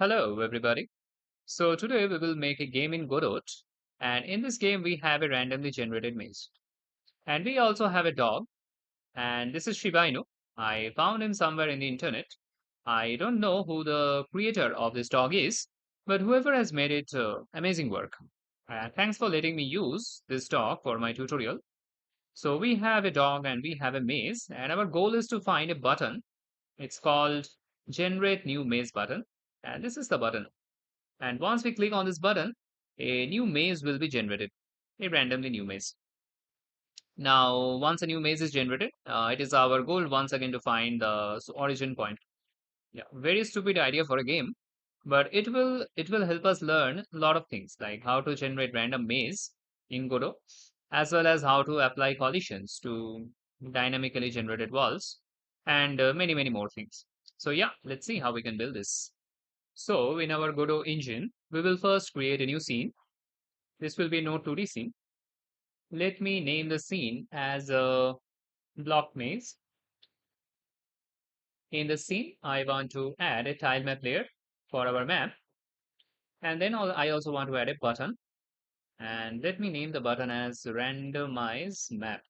Hello, everybody. So today we will make a game in Godot, and in this game we have a randomly generated maze, and we also have a dog, and this is Shiba Inu. I found him somewhere in the internet. I don't know who the creator of this dog is, but whoever has made it, amazing work. Thanks for letting me use this dog for my tutorial. So we have a dog and we have a maze, and our goal is to find a button. It's called Generate New Maze button, and this is the button. And once we click on this button, a new maze will be generated, a randomly new maze. Now, once a new maze is generated, it is our goal once again to find the origin point. Yeah, very stupid idea for a game, but it will help us learn a lot of things like how to generate random maze in Godot, as well as how to apply collisions to dynamically generated walls, and many more things. So yeah, let's see how we can build this. So in our Godot engine, we will first create a new scene. This will be a Node 2D scene. Let me name the scene as a block maze. In the scene, I want to add a tile map layer for our map. And then I also want to add a button. And let me name the button as randomize map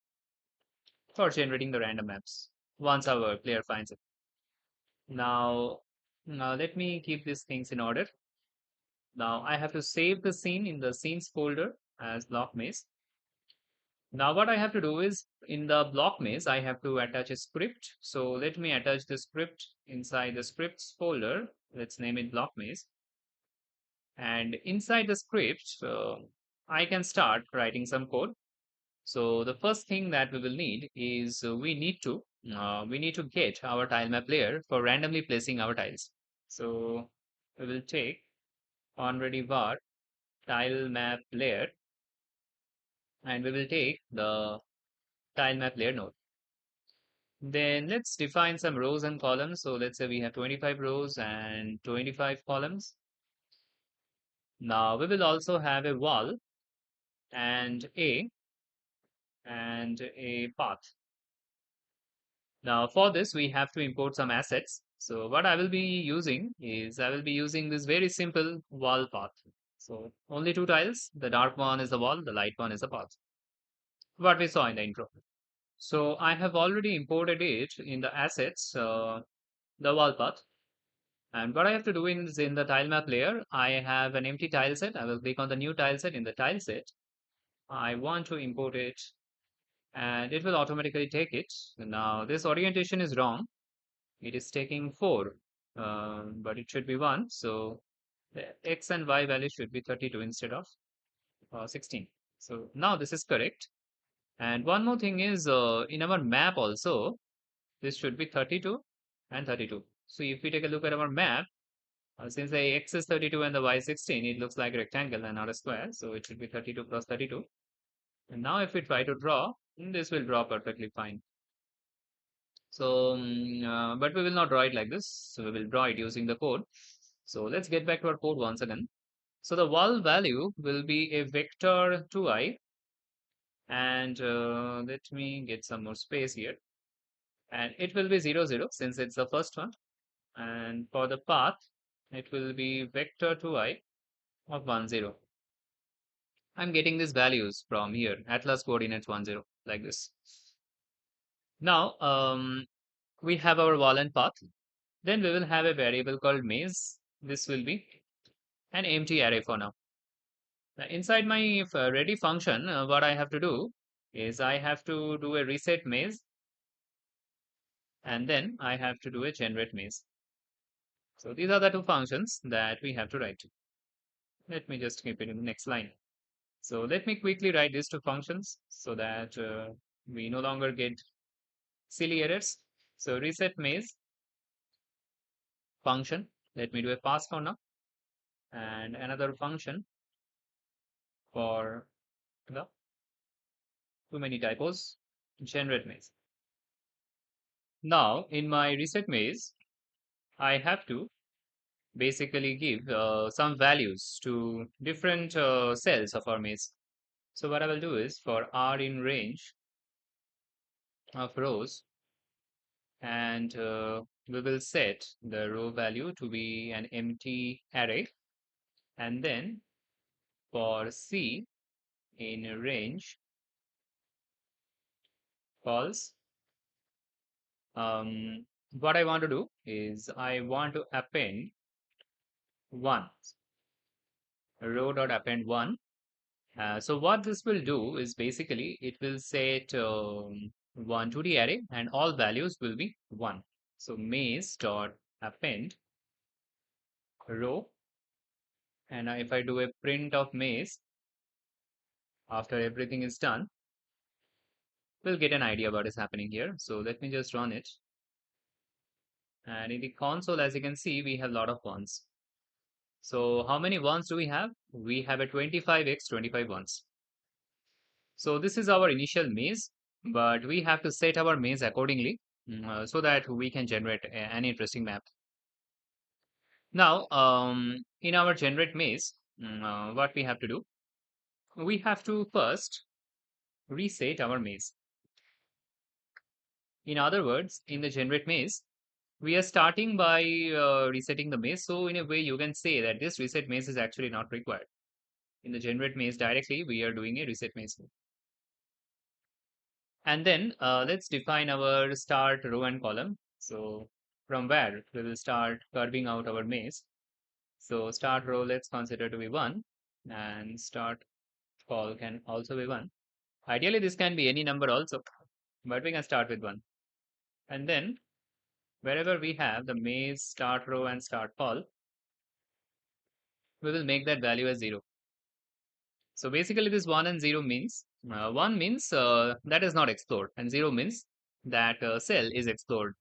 for generating the random maps once our player finds it. Now, now let me keep these things in order. Now I have to save the scene in the scenes folder as block maze. Now what I have to do is in the block maze, I have to attach a script. So let me attach the script inside the scripts folder. Let's name it block maze. And inside the script, I can start writing some code. So the first thing that we will need is we need to get our tile map layer for randomly placing our tiles. So we will take onReady var tile map layer, and we will take the tile map layer node. Then let's define some rows and columns. So let's say we have 25 rows and 25 columns. Now we will also have a wall and a path. Now for this, we have to import some assets. So what I will be using is I will be using this very simple wall path. So only two tiles. The dark one is the wall, the light one is the path. What we saw in the intro. So I have already imported it in the assets, the wall path. And what I have to do is in the tile map layer, I have an empty tile set. I will click on the new tile set in the tile set. I want to import it and it will automatically take it. Now this orientation is wrong. It is taking 4, but it should be 1. So the X and Y value should be 32 instead of 16. So now this is correct. And one more thing is in our map also, this should be 32 and 32. So if we take a look at our map, since the x is 32 and the y is 16, it looks like a rectangle and not a square. So it should be 32 plus 32. And now if we try to draw, this will draw perfectly fine. So, but we will not draw it like this. So we will draw it using the code. So let's get back to our code once again. So the wall value will be a vector 2i. And let me get some more space here. And it will be 0, 0 since it's the first one. And for the path, it will be vector 2i of 1, 0. I'm getting these values from here, atlas coordinates 1, 0, like this. Now, we have our wall and path. Then we will have a variable called maze. This will be an empty array for now. Now, inside my ready function, what I have to do is I have to do a reset maze, and then I have to do a generate maze. So these are the two functions that we have to write. Let me just keep it in the next line. So let me quickly write these two functions so that we no longer get silly errors. So reset maze function. Let me do a pass for now. And another function for the too many typos. Generate maze. Now in my reset maze, I have to basically give some values to different cells of our maze. So what I will do is for r in range of rows, and we will set the row value to be an empty array, and then for C in range false, what I want to do is I want to append 1, row dot append 1. So what this will do is basically it will set 1 to the array and all values will be 1. So maze dot append row, and if I do a print of maze after everything is done, we'll get an idea what is happening here. So let me just run it. And in the console, as you can see, we have a lot of ones. So how many ones do we have? We have a 25x 25 ones. So this is our initial maze, but we have to set our maze accordingly so that we can generate an interesting map. Now, in our generate maze, what we have to do, we have to first reset our maze. In other words, in the generate maze, we are starting by resetting the maze. So in a way, you can say that this reset maze is actually not required. In the generate maze directly, we are doing a reset maze. And then let's define our start row and column. So from where we will start curving out our maze. So start row, let's consider to be 1, and start col can also be 1. Ideally, this can be any number also, but we can start with 1. And then wherever we have the maze start row and start col, we will make that value as 0. So basically this 1 and 0 means 1 means that is not explored, and 0 means that cell is explored.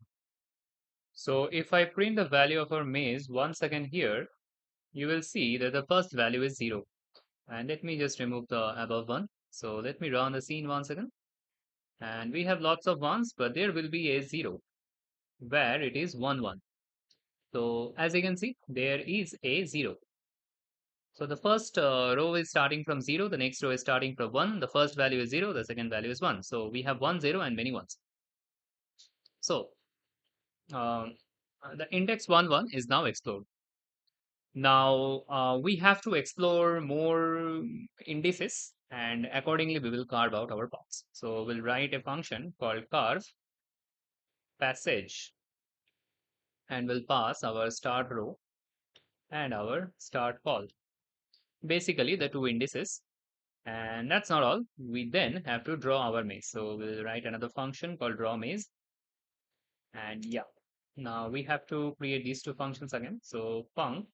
So if I print the value of our maze once again here, you will see that the first value is 0. And let me just remove the above one. So let me run the scene once again. And we have lots of ones, but there will be a 0 where it is 1, 1. So as you can see, there is a 0. So the first row is starting from 0, the next row is starting from 1, the first value is 0, the second value is 1. So we have 1, 0 and many ones. So um, the index 1, 1 is now explored. Now we have to explore more indices, and accordingly we will carve out our paths. So we'll write a function called carve passage, and we'll pass our start row and our start col. Basically the two indices. And that's not all. We then have to draw our maze. So we'll write another function called draw maze. And yeah, now we have to create these two functions again. So func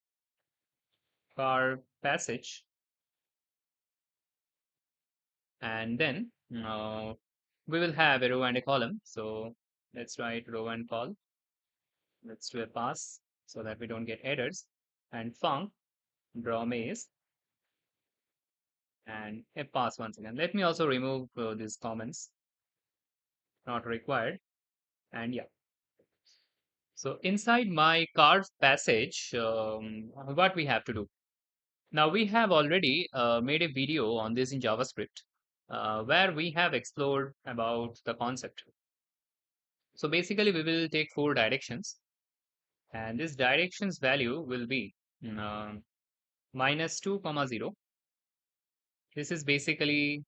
carve passage, and then we will have a row and a column. So let's write row and col. Let's do a pass so that we don't get errors. And func draw maze and a pass once again. Let me also remove these comments, not required. And yeah. So inside my carve passage, what we have to do. Now we have already made a video on this in JavaScript where we have explored about the concept. So basically we will take 4 directions, and this directions value will be minus 2 comma 0. This is basically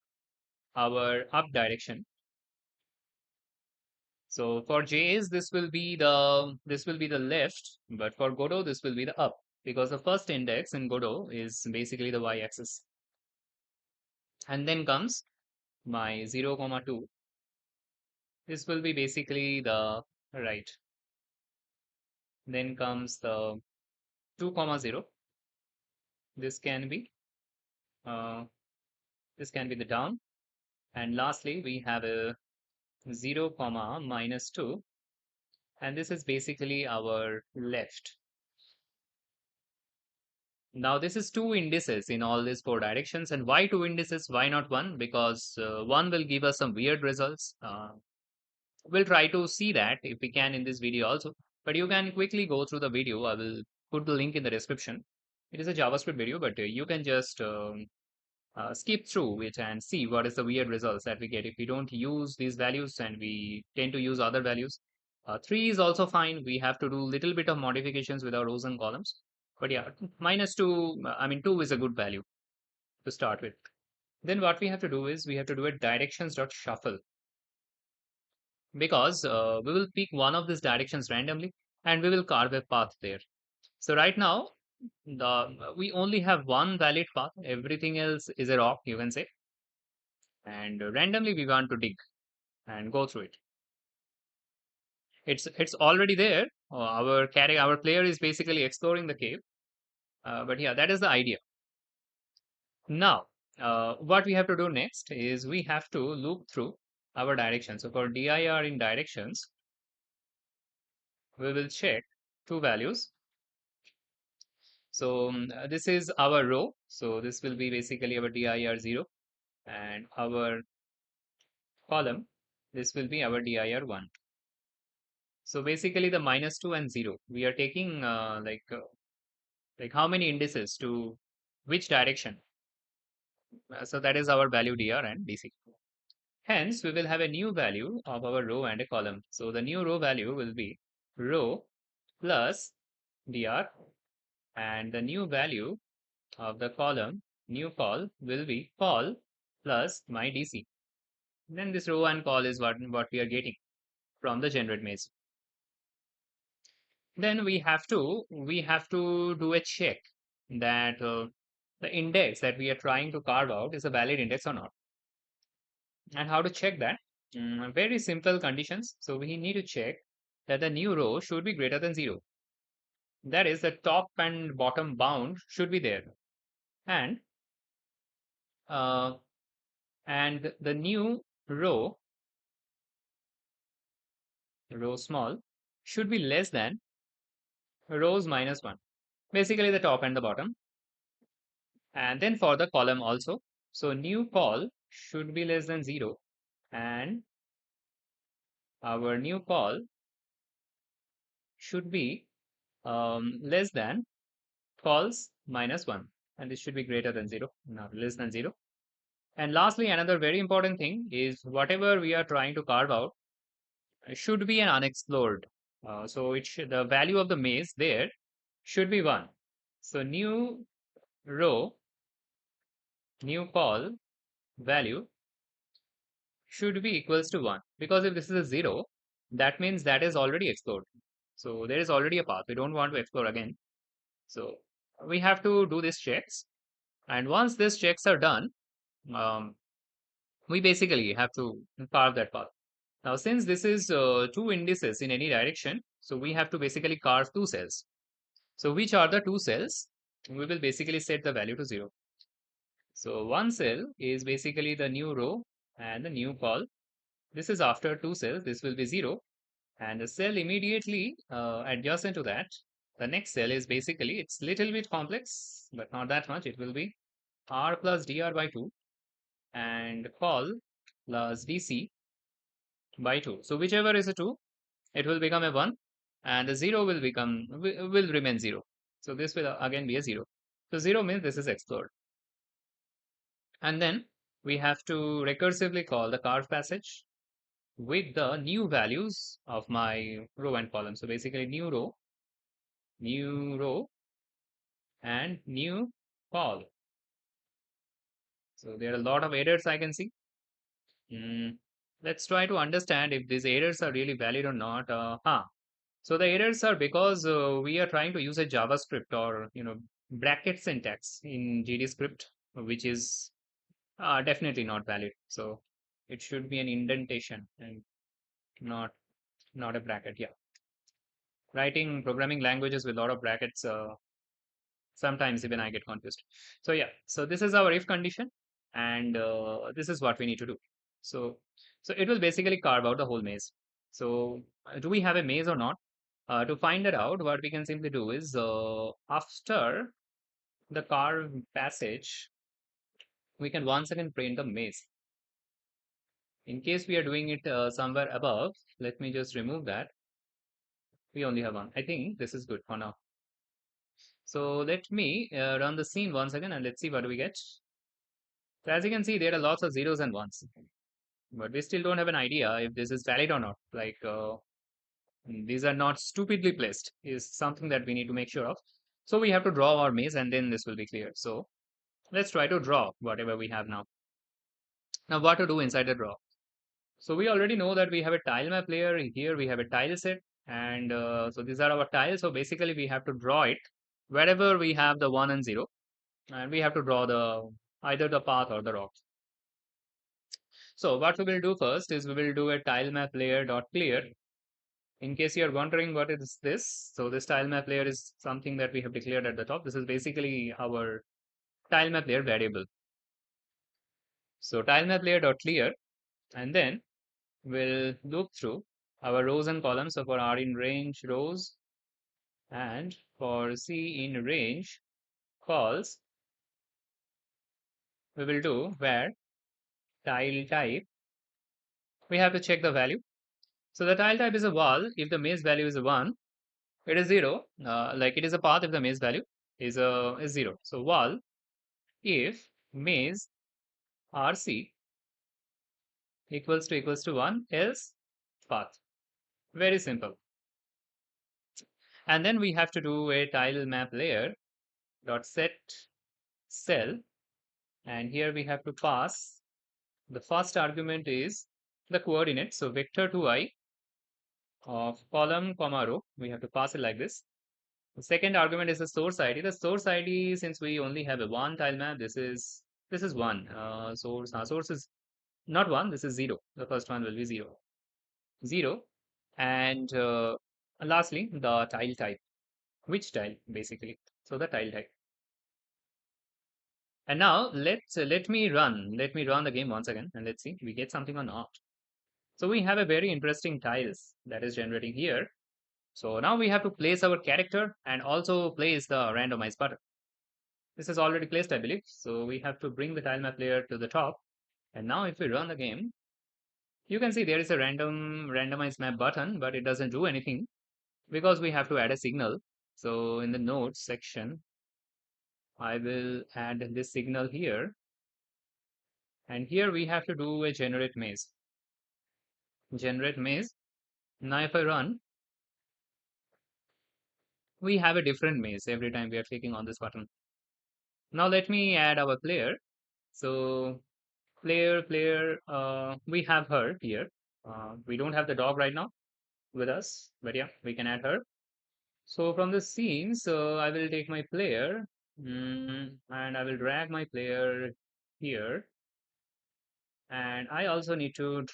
our up direction. So for JS this will be the left, but for Godot this will be the up, because the first index in Godot is basically the y-axis. And then comes my 0 comma 2. This will be basically the right. Then comes the 2 comma 0. This can be uh, the down. And lastly we have a 0 comma minus 2, and this is basically our left. Now this is 2 indices in all these 4 directions. And why 2 indices? Why not 1? Because 1 will give us some weird results. We'll try to see that if we can in this video also. But you can quickly go through the video. I will put the link in the description. It is a JavaScript video, but you can just skip through it and see what is the weird results that we get if we don't use these values and we tend to use other values. Three is also fine. We have to do little bit of modifications with our rows and columns. But yeah, minus two, I mean, two is a good value to start with. Then what we have to do is we have to do a directions.shuffle because we will pick one of these directions randomly and we will carve a path there. So right now, we only have one valid path. Everything else is a rock, you can say. And randomly we want to dig and go through it. It's already there. Our player is basically exploring the cave. But yeah, that is the idea. Now, what we have to do next is we have to loop through our directions. So for dir in directions, we will check two values. So this is our row. So this will be basically our dir0, and our column, this will be our dir1. So basically the -2 and 0, we are taking like how many indices to which direction. So that is our value dr and dc. Hence, we will have a new value of our row and a column. So the new row value will be row plus dr, and the new value of the column, new col, will be col plus my dc. Then this row and col is what we are getting from the generate maze. Then we have to do a check that the index that we are trying to carve out is a valid index or not. And how to check that? Very simple conditions. So we need to check that the new row should be greater than 0. That is, the top and bottom bound should be there. And uh, and the new row small, should be less than rows minus 1. Basically the top and the bottom. And then for the column also. So new col should be less than 0, and our new col should be less than cols minus 1, and this should be greater than 0, not less than 0. And lastly, another very important thing is whatever we are trying to carve out should be an unexplored. So the value of the maze there should be 1. So new row, new col value should be equals to 1, because if this is a 0, that means that is already explored. So there is already a path. We don't want to explore again. So we have to do these checks. And once these checks are done, um, we basically have to carve that path. Now, since this is two indices in any direction, so we have to basically carve two cells. So which are the two cells? We will basically set the value to 0. So one cell is basically the new row and the new col. This is after two cells. This will be 0. And the cell immediately adjacent to that, the next cell is basically, it's little bit complex, but not that much. It will be r plus dr by 2 and col plus dc by 2. So whichever is a 2, it will become a 1, and the 0 will remain 0. So this will again be a 0. So 0 means this is explored. And then we have to recursively call the carve passage with the new values of my row and column. So basically new row, and new call. So there are a lot of errors I can see. Mm, let's try to understand if these errors are really valid or not. So the errors are because we are trying to use a JavaScript or bracket syntax in GD script, which is definitely not valid. So it should be an indentation and not not a bracket. Yeah, writing programming languages with a lot of brackets. Sometimes even I get confused. So yeah, so this is our if condition, and this is what we need to do. So so it will basically carve out the whole maze. So do we have a maze or not? To find that out, what we can simply do is after the carve passage, we can once again print the maze. In case we are doing it somewhere above, let me just remove that. We only have one. I think this is good for now. So let me run the scene once again, and let's see what we get. So as you can see, there are lots of zeros and ones, but we still don't have an idea if this is valid or not. Like These are not stupidly placed is something that we need to make sure of. So we have to draw our maze and then this will be clear. So let's try to draw whatever we have now. Now what to do inside the draw? So we already know that we have a tile map layer. Here we have a tile set. And so these are our tiles. So basically we have to draw it wherever we have the 1 and 0. And we have to draw the either the path or the rock. So what we will do first is we will do a tile map layer dot clear. In case you are wondering what is this, so this tile map layer is something that we have declared at the top. This is basically our tile map layer variable. So tile map layer dot clear, and then we'll loop through our rows and columns. So for R in range rows and for C in range calls, we will do where tile type. We have to check the value. So the tile type is a wall. If the maze value is a 1, it is 0. Like it is a path if the maze value is 0. So wall if maze RC equals to 1 else path. Very simple. And then we have to do a tile map layer dot set cell, and here we have to pass the first argument is the coordinate. So vector 2i of column comma row, we have to pass it like this. The second argument is the source ID. The source ID, since we only have a one tile map, this is one. Source is not 1, this is 0. The first one will be 0. 0. And lastly, the tile type. Which tile, basically. So the tile type. And now let me run the game once again and let's see we get something or not. So we have a very interesting tiles that is generating here. So now we have to place our character and also place the randomize button. This is already placed, I believe. So we have to bring the tile map layer to the top. And now if we run the game, you can see there is a randomize map button, but it doesn't do anything because we have to add a signal. So in the nodes section, I will add this signal here. And here we have to do a generate maze. Generate maze. Now if I run, we have a different maze every time we are clicking on this button. Now let me add our player. So player, we have her here. We don't have the dog right now with us, but yeah, we can add her. So from the scenes, I will take my player and I will drag my player here. And I also need to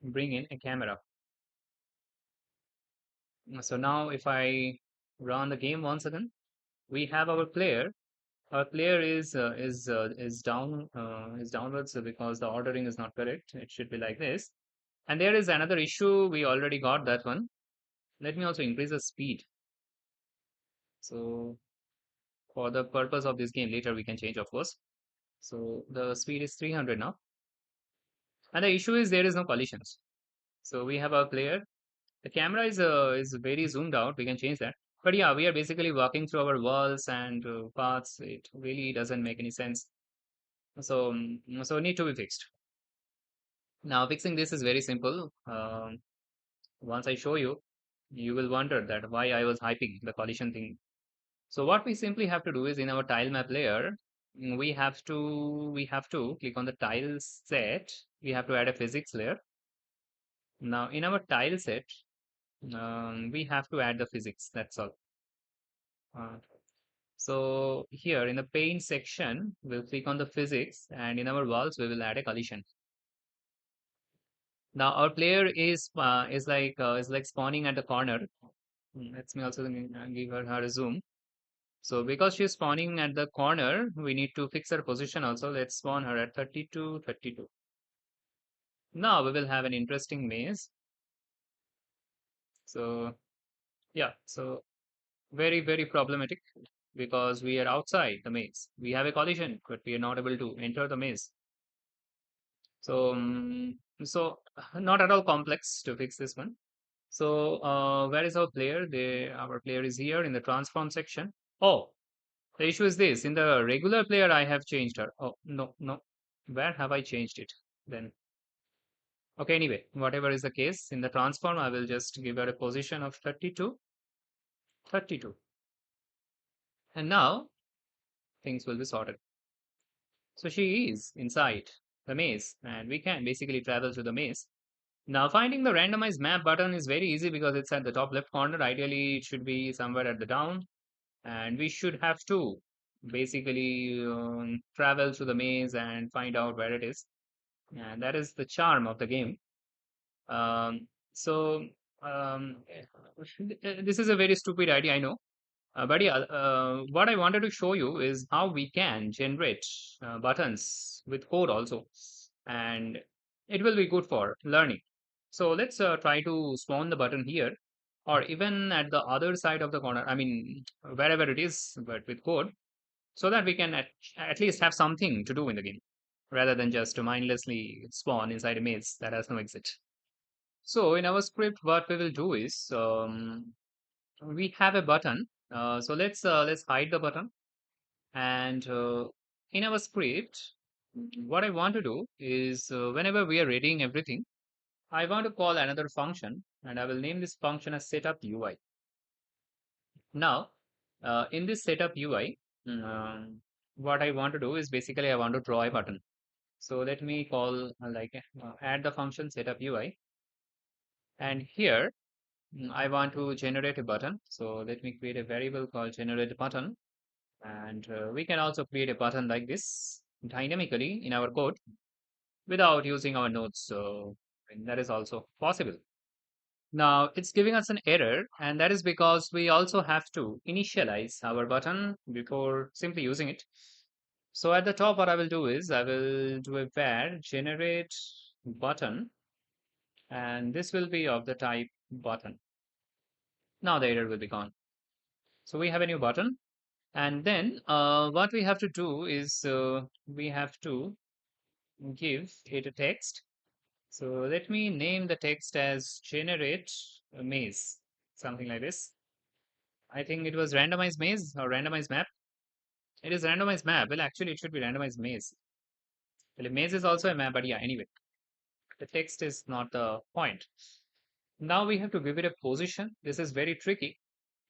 bring in a camera. So now if I run the game once again, we have our player. Our player is downwards because the ordering is not correct. It should be like this. And there is another issue. We already got that one. Let me also increase the speed. So for the purpose of this game, later we can change, of course. So the speed is 300 now. And the issue is there is no collisions. So we have our player. The camera is very zoomed out. We can change that. But yeah, we are basically walking through our walls and paths. It really doesn't make any sense. So need to be fixed. Now fixing this is very simple. Once I show you, you will wonder that why I was hyping the collision thing. So what we simply have to do is in our tile map layer, we have to click on the tile set. We have to add a physics layer. Now in our tile set, we have to add the physics. That's all. Uh, so here in the paint section, we'll click on the physics, and in our walls, we will add a collision. Now our player is like spawning at the corner. Let me also give her a zoom. So because she's spawning at the corner, we need to fix her position also. Let's spawn her at 32, 32. Now we will have an interesting maze. So yeah, so very, very problematic because we are outside the maze. We have a collision, but we are not able to enter the maze. So not at all complex to fix this one. So where is our player? Our player is here in the transform section. Oh, the issue is this. In the regular player, I have changed her. Oh, no, no. Where have I changed it then? Okay, anyway, whatever is the case in the transform, I will just give her a position of 32, 32. And now things will be sorted. So she is inside the maze, and we can basically travel through the maze. Now, finding the randomized map button is very easy because it's at the top left corner. Ideally, it should be somewhere at the down, and we should have to basically travel through the maze and find out where it is. And that is the charm of the game. So, this is a very stupid idea, I know. But yeah, what I wanted to show you is how we can generate buttons with code also, and it will be good for learning. So let's try to spawn the button here, or even at the other side of the corner. I mean, wherever it is, but with code, so that we can at least have something to do in the game, rather than just mindlessly spawn inside a maze that has no exit. So in our script, what we will do is we have a button. So let's hide the button. And in our script, what I want to do is whenever we are readying everything, I want to call another function, and I will name this function as setup UI. Now, in this setup UI, what I want to do is basically I want to draw a button. So let me call add the function setup UI, and here I want to generate a button. So let me create a variable called generate button. And we can also create a button like this dynamically in our code without using our nodes. So and that is also possible. Now it's giving us an error, and that is because we also have to initialize our button before simply using it. So at the top, what I will do is I will do a var generate button, and this will be of the type button. Now the error will be gone. So we have a new button. And then what we have to do is we have to give it a text. So let me name the text as generate a maze, something like this. I think it was randomized maze or randomized map. It is randomized map. Well, actually, it should be randomized maze. Well, a maze is also a map, but yeah, anyway, the text is not the point. Now we have to give it a position. This is very tricky.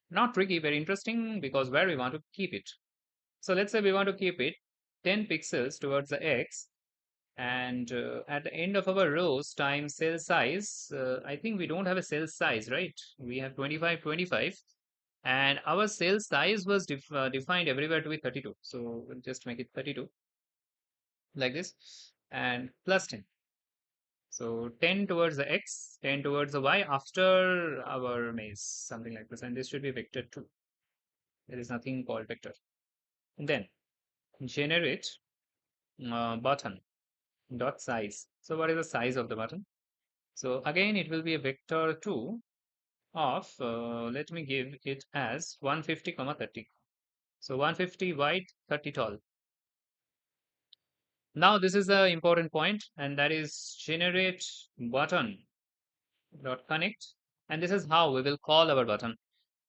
Not tricky, very interesting because where we want to keep it. So let's say we want to keep it 10 pixels towards the X, and at the end of our rows times cell size, I think we don't have a cell size, right? We have 25, 25, and our cell size was defined everywhere to be 32. So we'll just make it 32 like this, and plus 10. So 10 towards the X, 10 towards the Y after our maze, something like this. And this should be vector 2. There is nothing called vector. And then generate button dot size. So what is the size of the button? So again, it will be a vector 2 of, let me give it as 150, comma 30. So 150 wide, 30 tall. Now this is the important point, and that is generate button dot connect. And this is how we will call our button.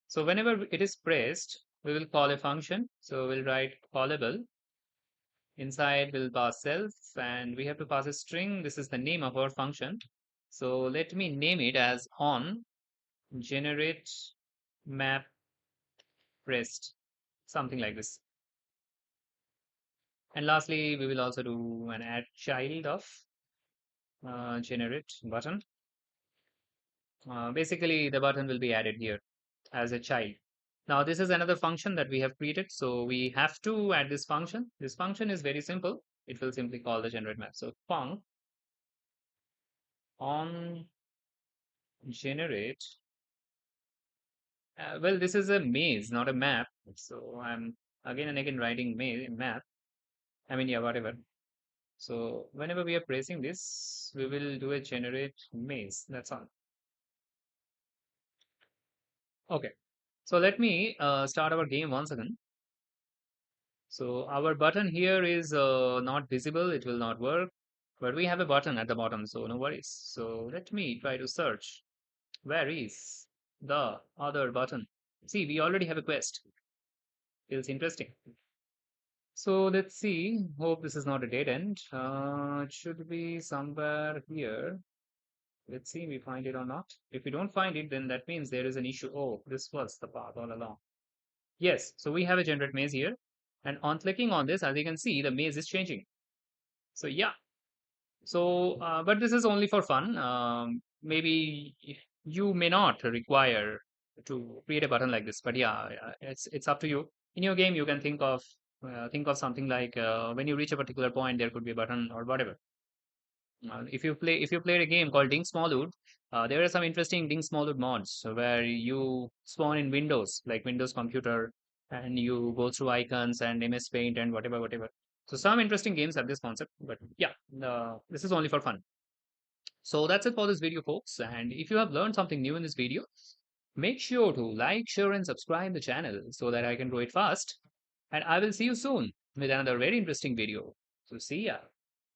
So whenever it is pressed, we will call a function. So we'll write callable. Inside we'll pass self, and we have to pass a string. This is the name of our function. So let me name it as on generate map pressed, something like this. And lastly, we will also do an add child of generate button. Basically, the button will be added here as a child. Now, this is another function that we have created. So we have to add this function. This function is very simple. It will simply call the generate map. So func on generate. Well, this is a maze, not a map. So I'm again and again writing map. I mean, yeah, whatever. So whenever we are pressing this, we will do a generate maze. That's all. Okay. So let me start our game once again. So our button here is not visible. It will not work. But we have a button at the bottom, so no worries. So let me try to search. Where is the other button? See, we already have a quest. Feels interesting. So let's see. Hope this is not a dead end. It should be somewhere here. Let's see if we find it or not. If we don't find it, then that means there is an issue. Oh, this was the path all along. Yes, so we have a generate maze here. And on clicking on this, as you can see, the maze is changing. So yeah, so, but this is only for fun. Maybe you may not require to create a button like this, but yeah, it's up to you. In your game, you can think of something like when you reach a particular point, there could be a button or whatever. If you played a game called Ding Smallwood, there are some interesting Ding Smallwood mods where you spawn in Windows, like Windows Computer, and you go through icons and MS Paint and whatever. So some interesting games have this concept, but yeah, this is only for fun. So that's it for this video, folks. And if you have learned something new in this video, make sure to like, share, and subscribe the channel so that I can grow it fast. And I will see you soon with another very interesting video. So see ya.